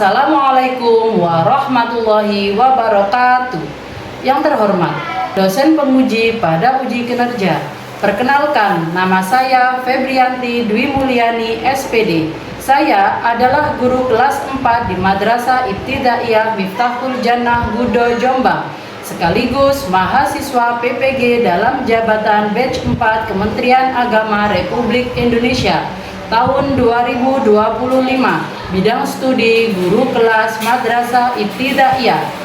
Assalamualaikum warahmatullahi wabarakatuh. Yang terhormat, dosen penguji pada uji kinerja. Perkenalkan, nama saya Febrianti Dwi Mulyani, SPD. Saya adalah guru kelas 4 di Madrasah Ibtidaiyah Miftahul Jannah Gudo Jombang, sekaligus mahasiswa PPG dalam jabatan batch 4 Kementerian Agama Republik Indonesia tahun 2025, bidang studi guru kelas Madrasah Ibtidaiyah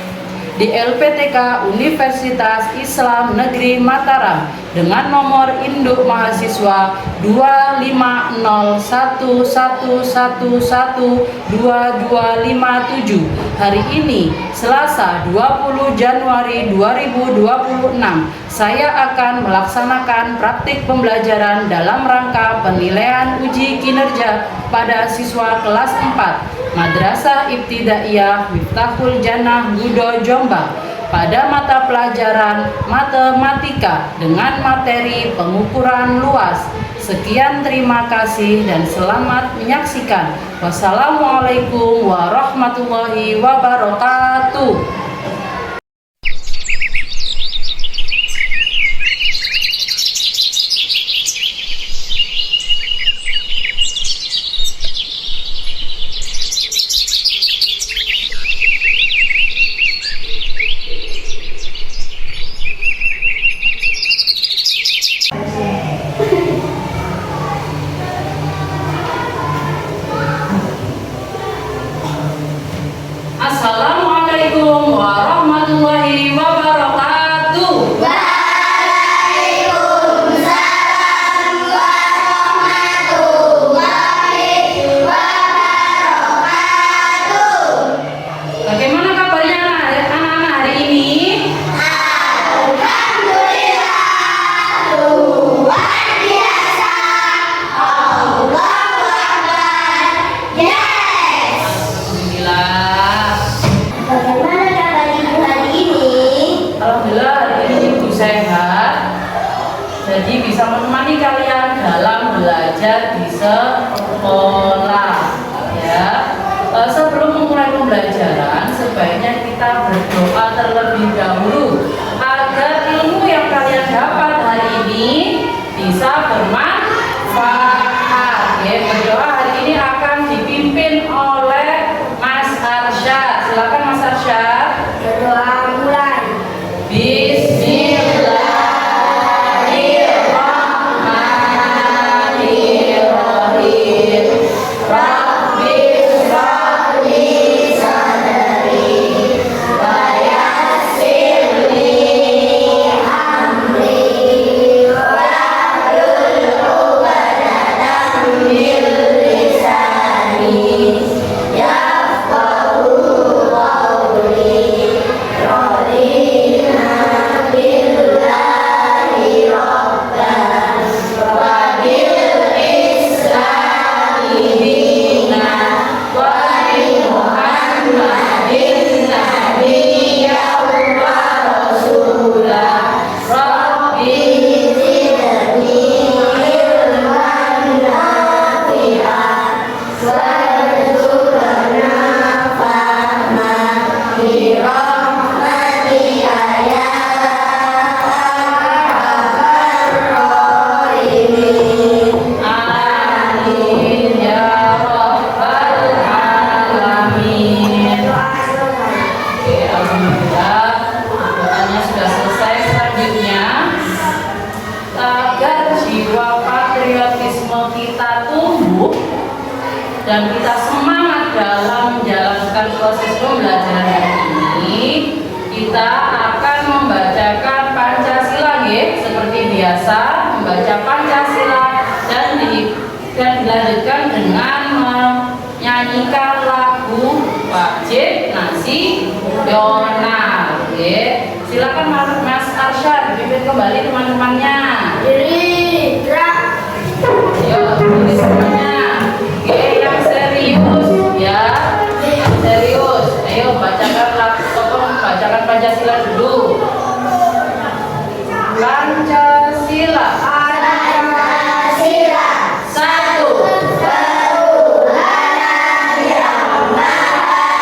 di LPTK Universitas Islam Negeri Mataram dengan nomor induk mahasiswa 25011112257. Hari ini, Selasa 20 Januari 2026, saya akan melaksanakan praktik pembelajaran dalam rangka penilaian uji kinerja pada siswa kelas 4 Madrasah Ibtidaiyah Miftahul Jannah Gudo Jombang pada mata pelajaran matematika dengan materi pengukuran luas. Sekian, terima kasih dan selamat menyaksikan. Wassalamualaikum warahmatullahi wabarakatuh. Assalamualaikum warahmatullahi wabarakatuh. Waalaikumsalam warahmatullahi wabarakatuh. Bagaimana kabarnya anak-anak hari ini? Alhamdulillah, luar biasa. Allahu Akbar. Yes. Alhamdulillah. Bagaimana kabar ibu hari ini? Alhamdulillah hari ini ibu sehat. Jadi bisa menemani kalian dalam belajar di sekolah. Ya. Sebelum memulai pembelajaran, sebaiknya kita berdoa terlebih dahulu agar ilmu yang kalian dapat hari ini bisa bermanfaat. Ya, berdoa hari ini akan dipimpin oleh Mas Arsyad. Silakan Mas Arsyad. Berdoa mulai. Bismillahirrahmanirrahim. Rabbi shrah li sadri wa yassir li amri wahlul 'uqdatam min lisani yafqahu qawli. Radina billahi rabban wa bil islami dinan wa bi Muhammadin nabiyyan wa rasulah. Rabbi zidni ilman nafi'an warzuqna fahman bi rahmatika ya arhamar rahimin. Amin ya rabbal alamin. Oke, alhamdulillah doanya sudah selesai. Selanjutnya, agar jiwa patriotisme kita tumbuh dan kita semangat dalam menjalankan proses pembelajaran ini, kita akan membacakan Pancasila, ya, seperti biasa membaca Pancasila dan dilanjutkan dengan menyanyikan lagu wajib nasional. Ya. Silakan Mas Arsyad dipimpin kembali teman-temannya. Diri, gerak. Ayo, tulis semuanya. Oke, yang serius ya. Yang serius. Ayo bacakan bacakan Pancasila dulu. Pancasila. Pancasila. Satu. Ketuhanan yang Maha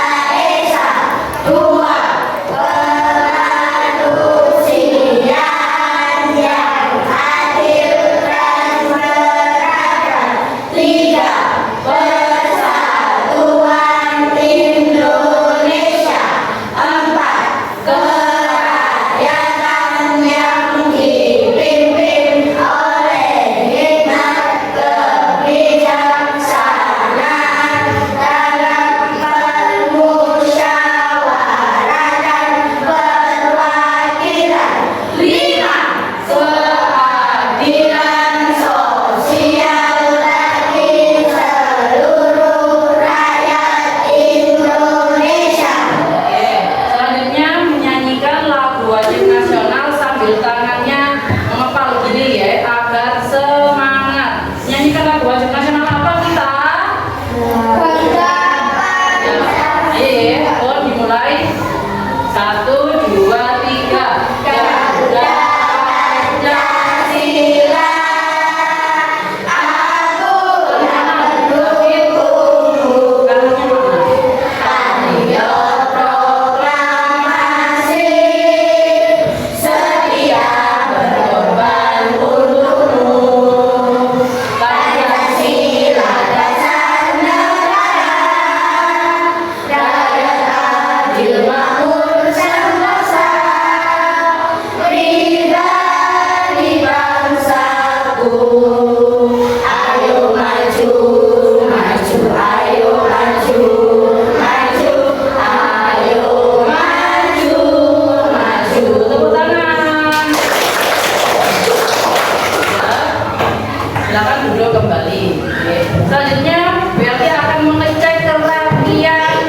kembali. Oke. Selanjutnya berarti akan mengecek kerapian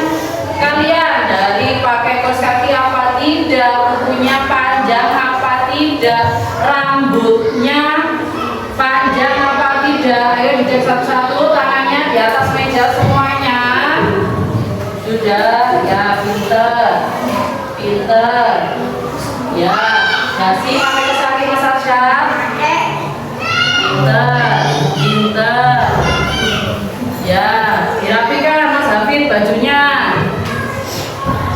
kalian dari pakai kaos kaki apa tidak, kukunya panjang apa tidak, rambutnya panjang apa tidak. Ayo dicek satu-satu, tangannya di atas meja semuanya. Sudah, ya pinter, pinter. Ya, kasih pakai kaos kaki Mas Arsyad. Pinter, pinter. Ya, dirapikan Mas Hafid bajunya.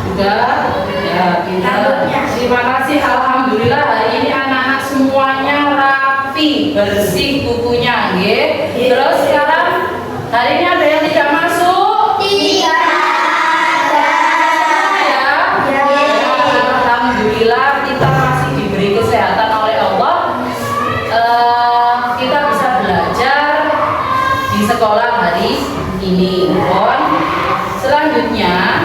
Sudah, ya pinter. Terima kasih, alhamdulillah hari ini anak-anak semuanya rapi, bersih kukunya, nggih. Terus sekarang hari ini ada yang tidak masuk? Tidak ada. Ya. Alhamdulillah kita masih diberi kesehatan oleh Allah. Kita bisa belajar di sekolah hari ini. Selanjutnya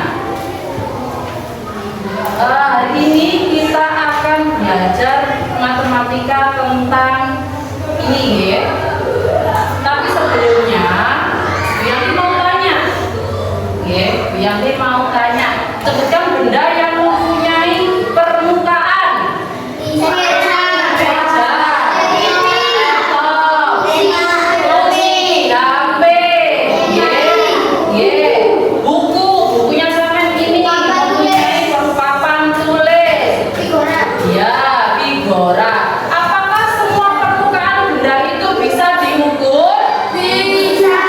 hari ini kita akan belajar matematika tentang ini ya. Tapi sebelumnya Bianti mau tanya. Ya, Bianti mau tanya. Sebutkan benda yang mempunyai permukaan. Bukunya sampean ini mempunyai papan tulis. Ya, figura. Apakah semua permukaan benda itu bisa diukur? Bisa.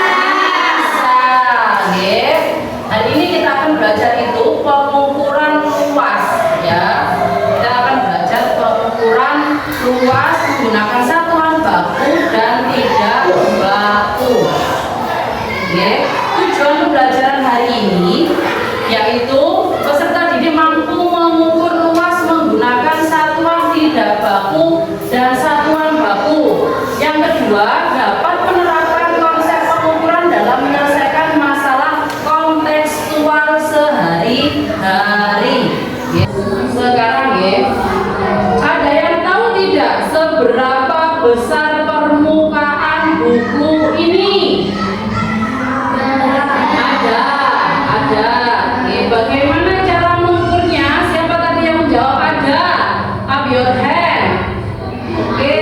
Nggih. Hari ini kita akan belajar itu pengukuran luas ya. Kita akan belajar pengukuran luas menggunakan satuan baku dan tidak baku. Nggih. Tujuan pembelajaran hari ini yaitu peserta didik mampu mengukur luas menggunakan satuan tidak baku dan satuan baku. Yang kedua, dapat menerapkan konsep pengukuran dalam menyelesaikan masalah kontekstual sehari-hari. Sekarang ya, ada yang tahu tidak seberapa besar permukaan buku ini? Ada. Bagaimana cara mengukurnya? Siapa tadi yang menjawab ada? Up your hand. Oke,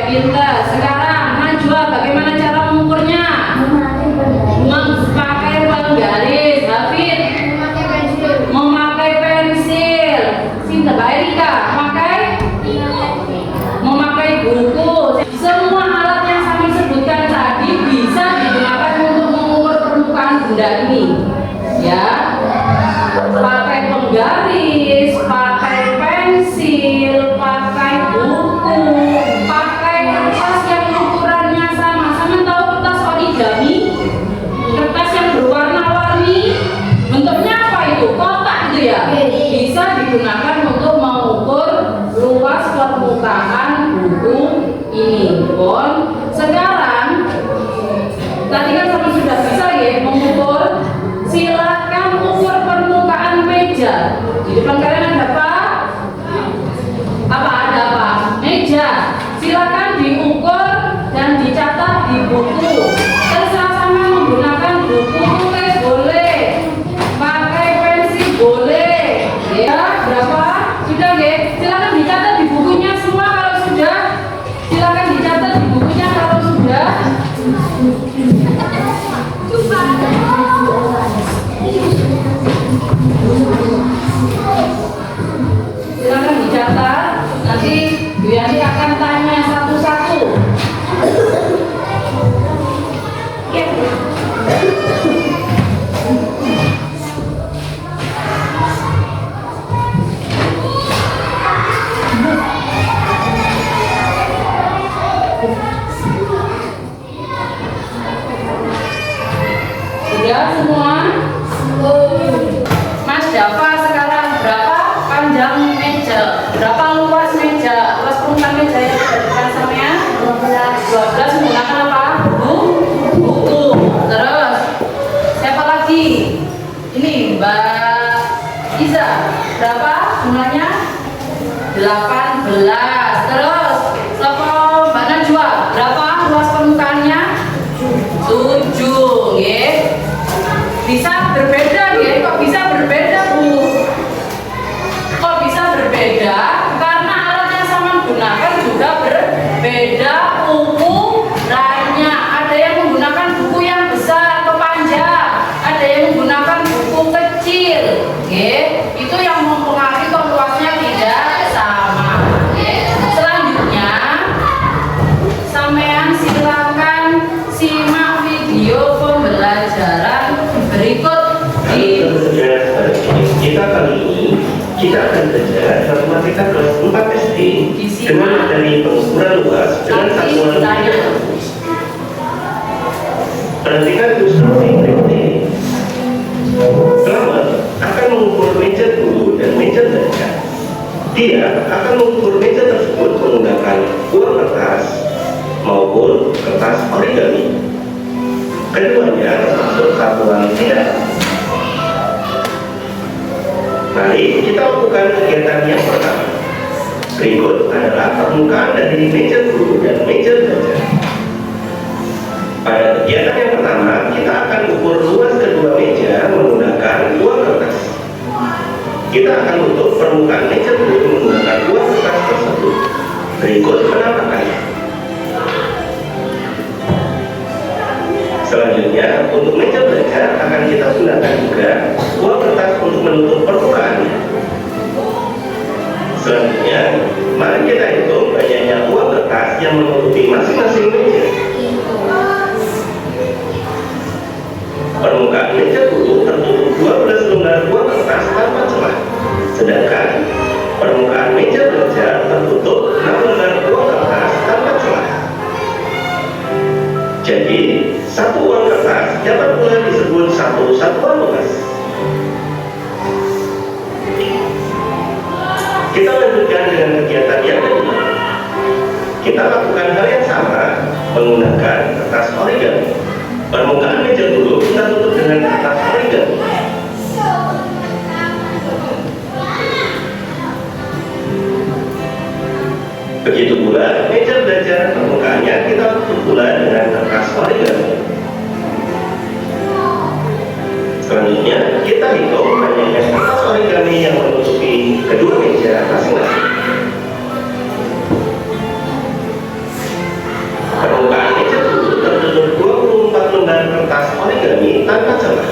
pintar. Sekarang Najwa, bagaimana cara mengukurnya? Memakai penggaris. Hafid, memakai pensil. Sinta, Mbak Erika, memakai buku. Semua alat yang kami sebutkan tadi bisa digunakan untuk mengukur permukaan benda ini. Ya, pakai penggaris, pakai pensil, pakai buku, pakai kertas yang ukurannya sama. Tahu kertas origami? Kertas yang berwarna-warni, bentuknya apa itu? Kotak itu ya. Bisa digunakan untuk mengukur luas permukaan buku ini. Sekarang tadi kan sama sudah bisa ya mengukur. Silakan ukur permukaan meja. Di depan kalian ada apa? Ada apa? Meja. Silakan diukur dan dicatat di buku. Terserah sama menggunakan buku tulis boleh, pakai pensil boleh. Ya, berapa? Sudah ya? Silakan dicatat di bukunya semua kalau sudah. Silakan dicatat di bukunya kalau sudah. Silakan dicatat. Nanti Bu Yani akan tanya satu-satu. Sudah semua? Mas Dava, sekarang berapa panjang meja? Berapa luas meja? Luas permukaan meja yang ada di depan sampean? 12 menggunakan apa? Buku. Terus siapa lagi? Ini Mbak Iza. Berapa jumlahnya? 18. Terus Mbak Najwa, berapa luas permukaannya? dengan dari pengukuran luas dengan satuan perhatikan ilustrasi berikut ini. Pelamar akan mengukur meja guru dan meja belajar. Dia akan mengukur meja tersebut menggunakan uang kertas maupun kertas origami. Keduanya termasuk satuan tidak. Mari kita lakukan kegiatan yang pertama. Berikut adalah permukaan dari meja guru dan meja belajar. Pada kegiatan yang pertama, kita akan ukur luas kedua meja menggunakan uang kertas. Kita akan tutup permukaan meja guru menggunakan uang kertas tersebut. Berikut penampakannya. Selanjutnya, untuk meja belajar akan kita gunakan juga uang kertas untuk menutup permukaannya. Selanjutnya, mari kita hitung banyaknya uang kertas yang menutupi masing-masing meja. Permukaan meja guru tertutup 12 lembar uang kertas tanpa celah, sedangkan permukaan meja belajar tertutup 6 lembar uang kertas tanpa celah. Jadi, satu uang kertas dapat pula disebut satu satuan luas. Kita lanjutkan dengan kegiatan yang kedua. Kita lakukan hal yang sama menggunakan kertas origami. Permukaan meja guru kita tutup dengan kertas origami. Begitu pula meja belajar permukaannya kita tutup pula dengan kertas origami. Selanjutnya kita hitung banyaknya kertas origami yang menutupi kedua meja masing-masing. Permukaan meja guru tertutup 24 lembar kertas origami tanpa celah.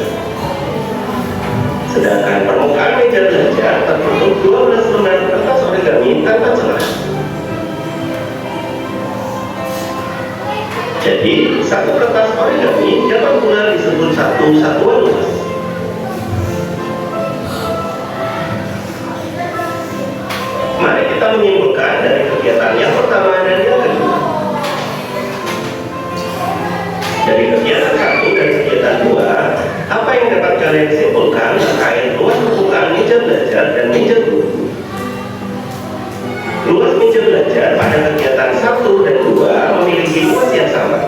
Sedangkan permukaan meja belajar tertutup 12 lembar kertas origami tanpa celah. Jadi, satu kertas origami dapat pula disebut satu satuan luas. Mari kita menyimpulkan dari kegiatan yang pertama dan yang kedua. Dari kegiatan 1 dan kegiatan 2, apa yang dapat kalian simpulkan terkait luas permukaan meja belajar dan meja guru? Luas meja belajar pada kegiatan 1 dan 2 memiliki luas yang sama.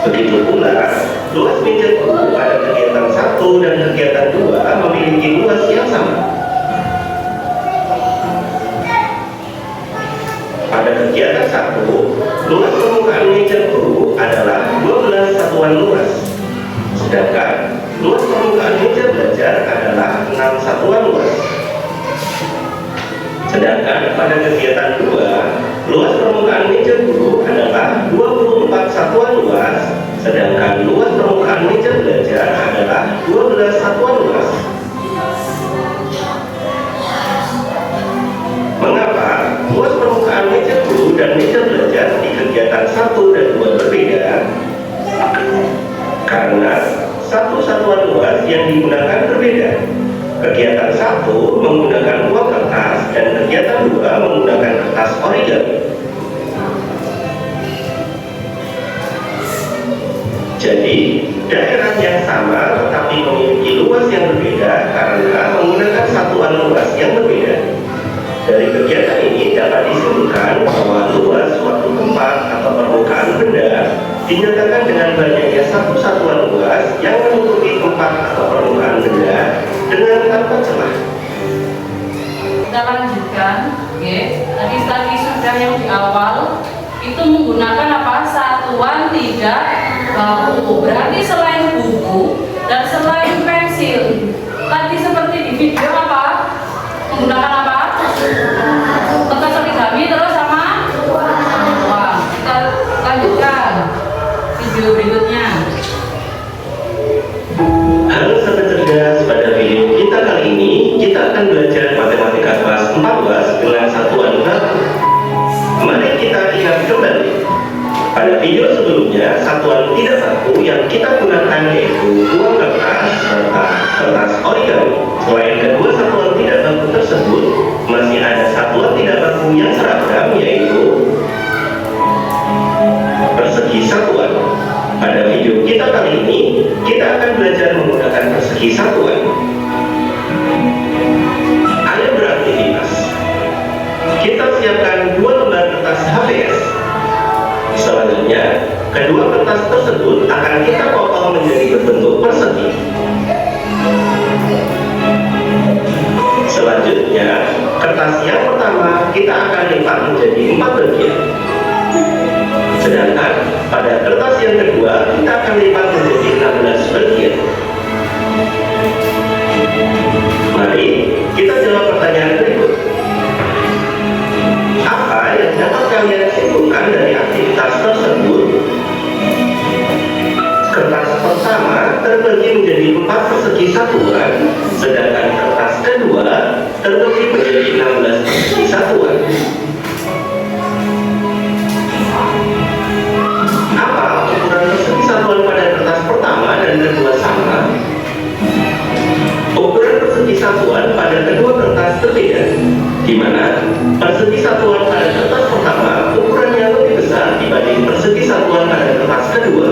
Begitu pula, luas meja guru pada kegiatan 1 dan kegiatan 2 memiliki luas yang sama. Pada kegiatan 1, luas permukaan meja guru adalah 12 satuan luas. Sedangkan luas permukaan meja belajar adalah 6 satuan luas. Sedangkan pada kegiatan 2, luas permukaan meja guru adalah 24 satuan luas, sedangkan luas permukaan meja belajar adalah 12 satuan luas. Mengapa luas permukaan meja guru dan meja belajar di kegiatan 1 dan 2 berbeda? Karena satu satuan luas yang digunakan berbeda. Kegiatan 1 menggunakan uang kertas dan kegiatan 2 menggunakan kertas origami. Jadi, daerah yang sama tetapi memiliki luas yang berbeda karena menggunakan satuan luas yang berbeda. Dari kegiatan ini dapat disimpulkan bahwa luas suatu tempat atau permukaan benda dinyatakan dengan banyaknya satu satuan luas yang menutupi tempat atau permukaan benda dengan tanpa celah. Kita lanjutkan, oke. Tadi sudah yang di awal itu menggunakan apa? Satuan tidak baku. Berarti selain buku dan selain pensil, tadi seperti di video apa? Menggunakan apa? Kertas origami terus sama uang. Kita lanjutkan video berikutnya. Halo sahabat cerdas, pada video kita kali ini kita akan belajar matematika kelas 14 dengan satuan baku. Mari kita ingat kembali. Pada video sebelumnya, satuan tidak baku yang kita gunakan yaitu uang kertas serta kertas origami. Selain kedua satuan tidak baku tersebut, masih ada satuan tidak baku yang seragam yaitu akan belajar menggunakan persegi satuan. Ayo beraktivitas. Kita siapkan 2 lembar kertas HVS. Selanjutnya, kedua kertas tersebut akan kita potong menjadi berbentuk persegi. Selanjutnya, kertas yang pertama kita akan lipat menjadi 4 bagian. Sedangkan pada kertas yang kedua kita akan lipat menjadi 16 bagian. Mari kita jawab pertanyaan berikut. Apa yang dapat kalian simpulkan dari aktivitas tersebut? Kertas pertama terbagi menjadi 4 persegi satuan, sedangkan kertas kedua terbagi menjadi 16 persegi satuan. Apa ukuran persegi satuan pada kertas pertama dan kedua sama? Ukuran persegi satuan pada kedua kertas berbeda, di mana persegi satuan pada kertas pertama ukurannya lebih besar dibanding persegi satuan pada kertas kedua.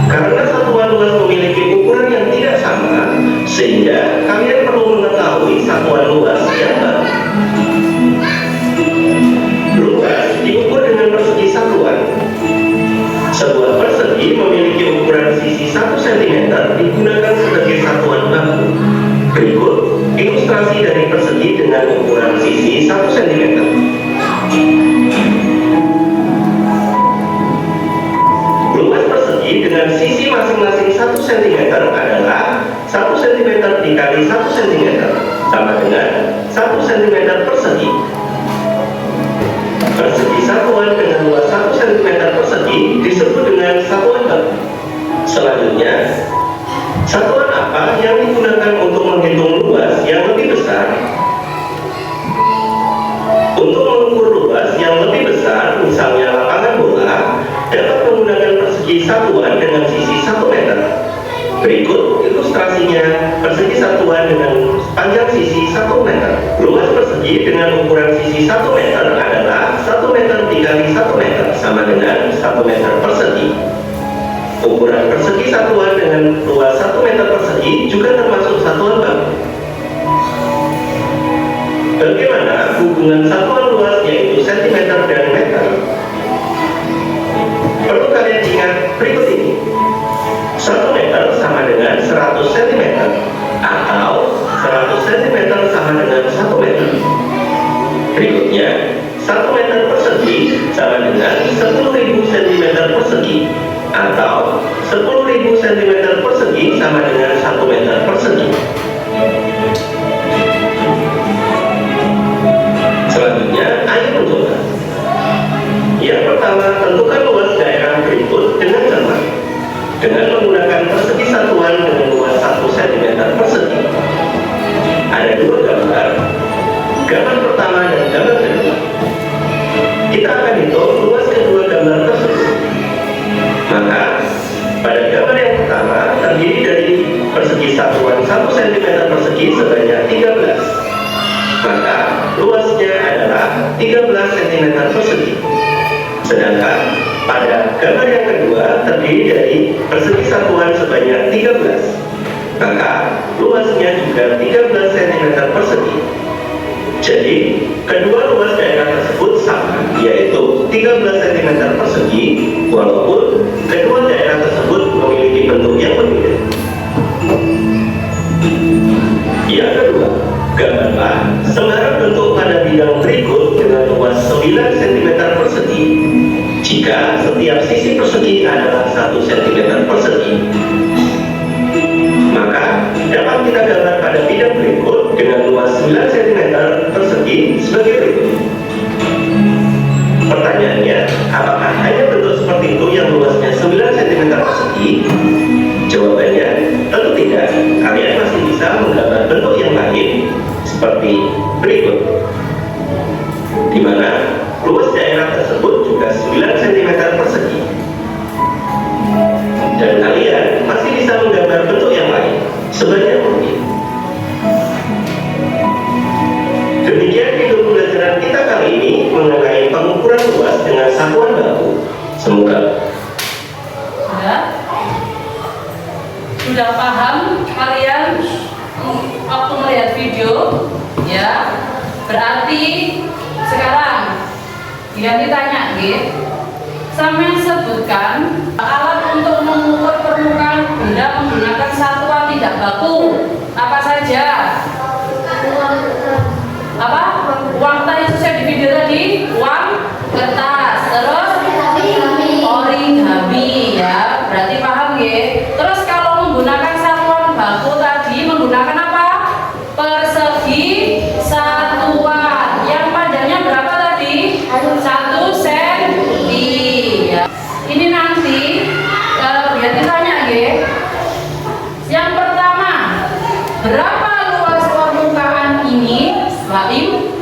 Karena satuan luas memiliki ukuran yang tidak sama, sehingga kalian perlu mengetahui satuan luas yang baru. Luas diukur dengan persegi satuan. Sebuah persegi memiliki ukuran sisi 1 cm digunakan sebagai satuan baku. Berikut ilustrasi dari persegi dengan ukuran sisi 1 cm. Luas persegi dengan sisi masing-masing 1 cm adalah 1 cm dikali 1 cm sama dengan 1 cm persegi. Persegi satuan dengan luas 1 cm persegi disebut dengan satuan baku. Selanjutnya, satuan apa yang digunakan untuk menghitung luas yang lebih besar? Untuk mengukur luas yang lebih besar, misalnya lapangan bola, dapat menggunakan persegi satuan dengan sisi 1 meter. Berikut ilustrasinya persegi satuan dengan panjang sisi 1 meter. Luas persegi dengan ukuran sisi 1 meter adalah 1 meter dikali 1 meter sama dengan 1 meter persegi. Ukuran persegi satuan dengan luas 1 meter persegi juga termasuk satuan baku. Bagaimana hubungan satuan luas yaitu cm dan meter? Perlu kalian ingat berikut ini. 1 meter sama dengan 100 cm atau 100 cm sama dengan 1 meter. Berikutnya, 1 meter persegi sama dengan 10.000 cm persegi atau 10.000 cm persegi sama dengan 1 meter persegi. Selanjutnya, ayo mencoba. Yang pertama, tentukan luas daerah berikut dengan cermat dengan menggunakan persegi satuan dengan luas 1 cm persegi. Ada 2 gambar, gambar pertama dan gambar kedua. Kita akan hitung luas kedua gambar tersebut. Maka, pada gambar yang pertama terdiri dari persegi satuan 1 cm persegi sebanyak 13. Maka, luasnya adalah 13 cm persegi. Sedangkan pada gambar yang kedua terdiri dari persegi satuan sebanyak 13. Maka luasnya juga 13 cm persegi. Jadi, kedua luas daerah tersebut sama, yaitu 13 cm persegi, walaupun kedua daerah tersebut memiliki bentuk yang berbeda. Yang kedua, gambarlah sembarang bentuk pada bidang berikut dengan luas 9 cm persegi jika setiap sisi persegi adalah 1 cm persegi. Maka dapat kita gambar pada bidang berikut dengan luas 9 cm persegi sebagai berikut. Pertanyaannya, apakah hanya bentuk seperti itu yang luasnya 9 cm persegi? Jawabannya, tentu tidak. Kalian masih bisa menggambar bentuk yang lain seperti berikut, di mana luas daerah tersebut juga 9 cm persegi. Dan kalian masih bisa menggambar bentuk yang lain sebanyak mungkin. Demikian video pembelajaran kita kali ini mengenai pengukuran luas dengan satuan baku. Semoga sudah disebutkan alat untuk mengukur permukaan benda menggunakan satuan tidak baku. Apa saja? Apa? Uang tadi itu saya di video tadi, uang kertas, terus origami ya, berarti paham ya. Terus kalau menggunakan satuan baku tadi menggunakan apa? Persegi satuan. Yang panjangnya berapa tadi? 1 senti ya. Ini nanti biar ditanya ya. Yang pertama, berapa luas permukaan ini? Laim?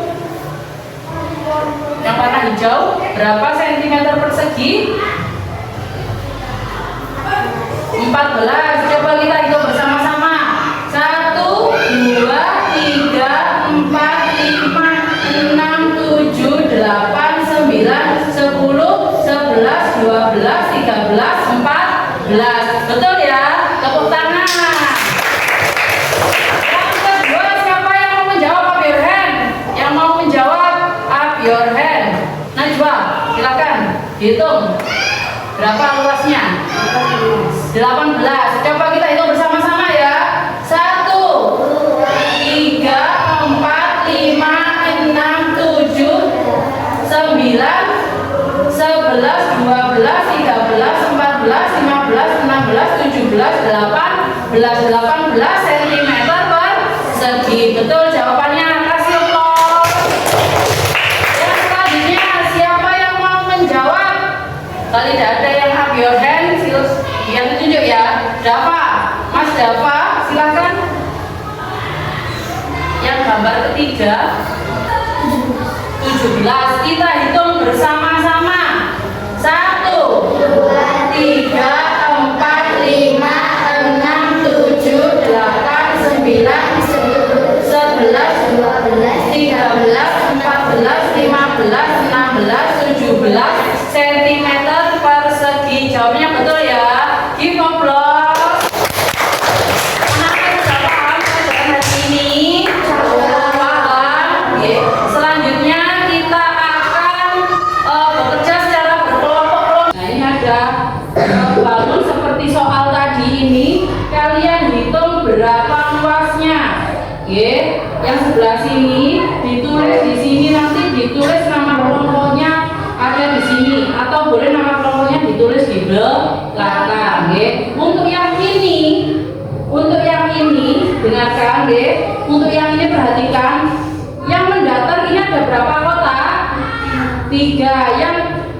Yang warna hijau, berapa sentimeter persegi? 14. Coba kita hitung bersama-sama. 1, 2, 3, 4, 5, 6, 7, 8, 9, 10, 11, 12, 13, 14. Betul ya? Tepuk tangan. Yang kedua, siapa yang mau menjawab? Up your hand. Yang mau menjawab, up your hand. Najwa, silakan hitung. Berapa luasnya? 18. Coba kita hitung bersama-sama ya. 1, 3, 4, 5, 6, 7, 9, 11, 12, 13, 14, 15, 16, 17, 18, 18 cm persegi. Betul jawabannya. Kasih applause. Yang selanjutnya, siapa yang mau menjawab? Kalau tidak ada yang up your hand, yang tunjuk ya. Dava, Mas Dava, silakan. Yang gambar ketiga 17. Kita hitung bersama-sama. 1, 2, 3, 4, 5, 6, 7, 8, 9, 11, 12, 13, 14, 15, 16, 17 cm persegi. Jawabnya betul ya. Give applause. Anak-anak sudah paham pelajaran hari ini? Paham? Oke. Selanjutnya kita akan bekerja secara berkelompok. Nah, ini ada balon seperti soal tadi ini. Kalian hitung berapa luasnya. Oke. Yang sebelah sini ditulis di sini, nanti ditulis nama kelompoknya ada di sini, atau boleh nama kelompoknya ditulis di belakang. Untuk yang ini dengarkan, untuk yang ini perhatikan. Yang mendatar ini ada berapa kotak? 3. Yang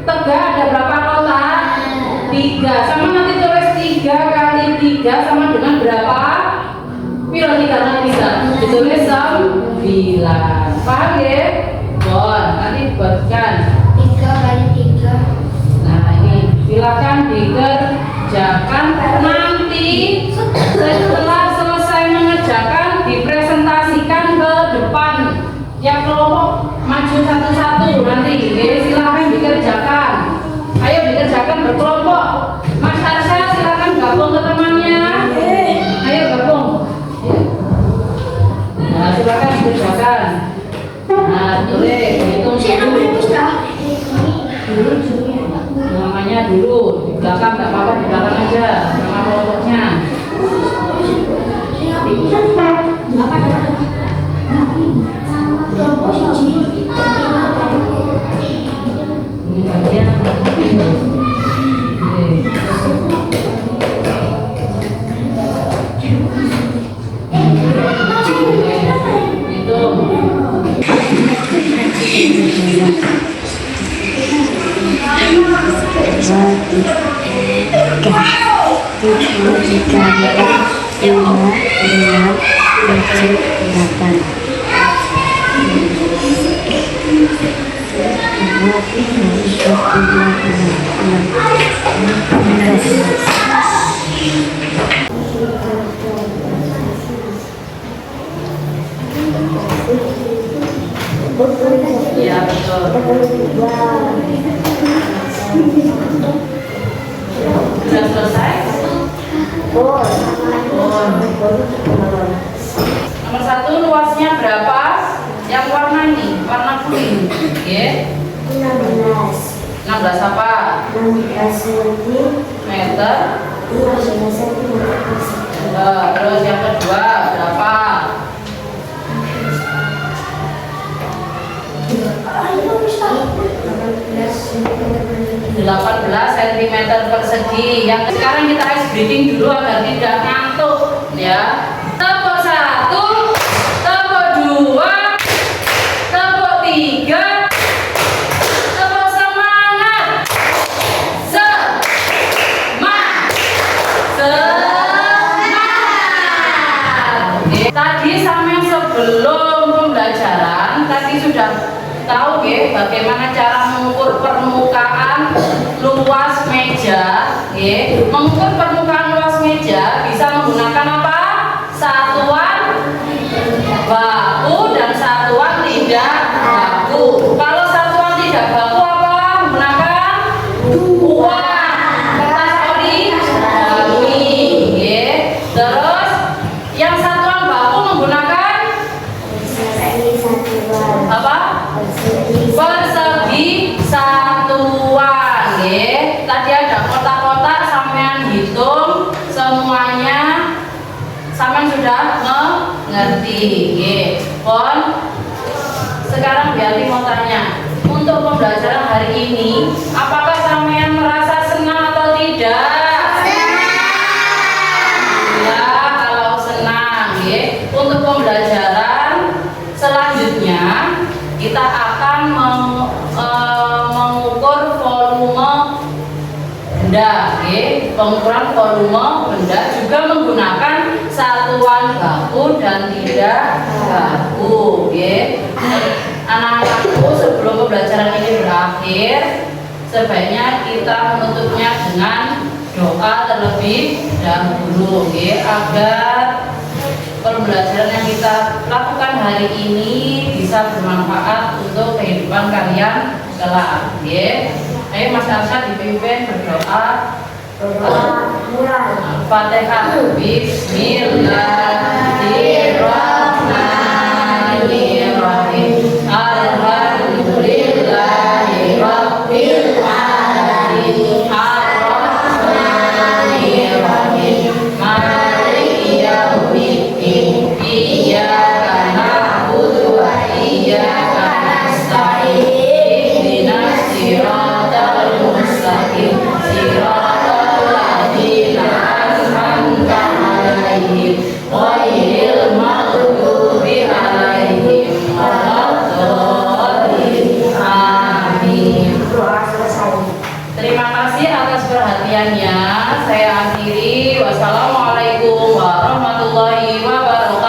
tegak ada berapa kotak? 3. Sama nanti tulis 3 kali 3 sama dengan berapa? Piro 3 kali 3 ditulis 9. Paham ya? Bon, nanti buatkan 3 kali 3. Nah ini silakan dikerjakan. Nanti setelah selesai mengerjakan dipresentasikan ke depan. Tiap kelompok maju satu-satu nanti. Silakan dikerjakan. Ayo dikerjakan berkelompok. Mas Arsya silakan gabung ke temannya. Ayo gabung. Nah silakan dikerjakan. Nah tulis hitung dulu. Namanya dulu di belakang, tak apa-apa di belakang aja nama kelompoknya. Ini bagian ya betul. Sudah selesai? Nomor 1, luasnya berapa? Yang warna ini, warna kuning. Oke. 16. 16 apa? 16 Meter. 15 cm persegi. Terus yang kedua berapa? 18 cm persegi. Yang sekarang kita ice breaking dulu agar tidak ngantuk ya. Tepuk 1, tepuk 2, tepuk 3, tepuk semangat. Semangat. Tadi sampai sebelum pembelajaran tadi sudah tahu ya bagaimana cara mengukur permukaan luas meja ya. Mengukur permukaan luas meja bisa menggunakan apa? Satuan baku dan satuan tidak baku. Kalau satuan tidak baku apa? Menggunakan uang, kertas origami ya. Terus yang satuan baku menggunakan apa? Persegi satuan ya. Tadi ada kotak-kotak, sampean hitung semuanya, sampean sudah mengerti ya. Pon sekarang Biali mau tanya, untuk pembelajaran hari ini apakah sampean merasa senang atau tidak? Ya, kalau senang ya. Untuk pembelajaran selanjutnya kita akan mengukur volume benda, okay? Pengukuran volume benda juga menggunakan satuan baku dan tidak baku, okay? Anak-anakku, sebelum pembelajaran ini berakhir, sebaiknya kita menutupnya dengan doa terlebih dahulu, okay? Agar pembelajaran yang kita lakukan hari ini bisa bermanfaat untuk kehidupan kalian kelak. Ya. Ayo Mas Arsyad dipimpin berdoa. Al-Fatihah. Bismillahirrahmanirrahim. Alhamdulillahirabbil alamin. Ar-Rahmanirrahim. Maliki yaumiddin. Iyyaka na'budu wa iyyaka nasta'in. Ihdinas siratal mustaqim. Siratal ladzina an'amta 'alaihim ghairil maghdubi 'alaihim waladdallin. Amin. Terima kasih atas perhatiannya. Saya akhiri. Wassalamualaikum warahmatullahi wabarakatuh.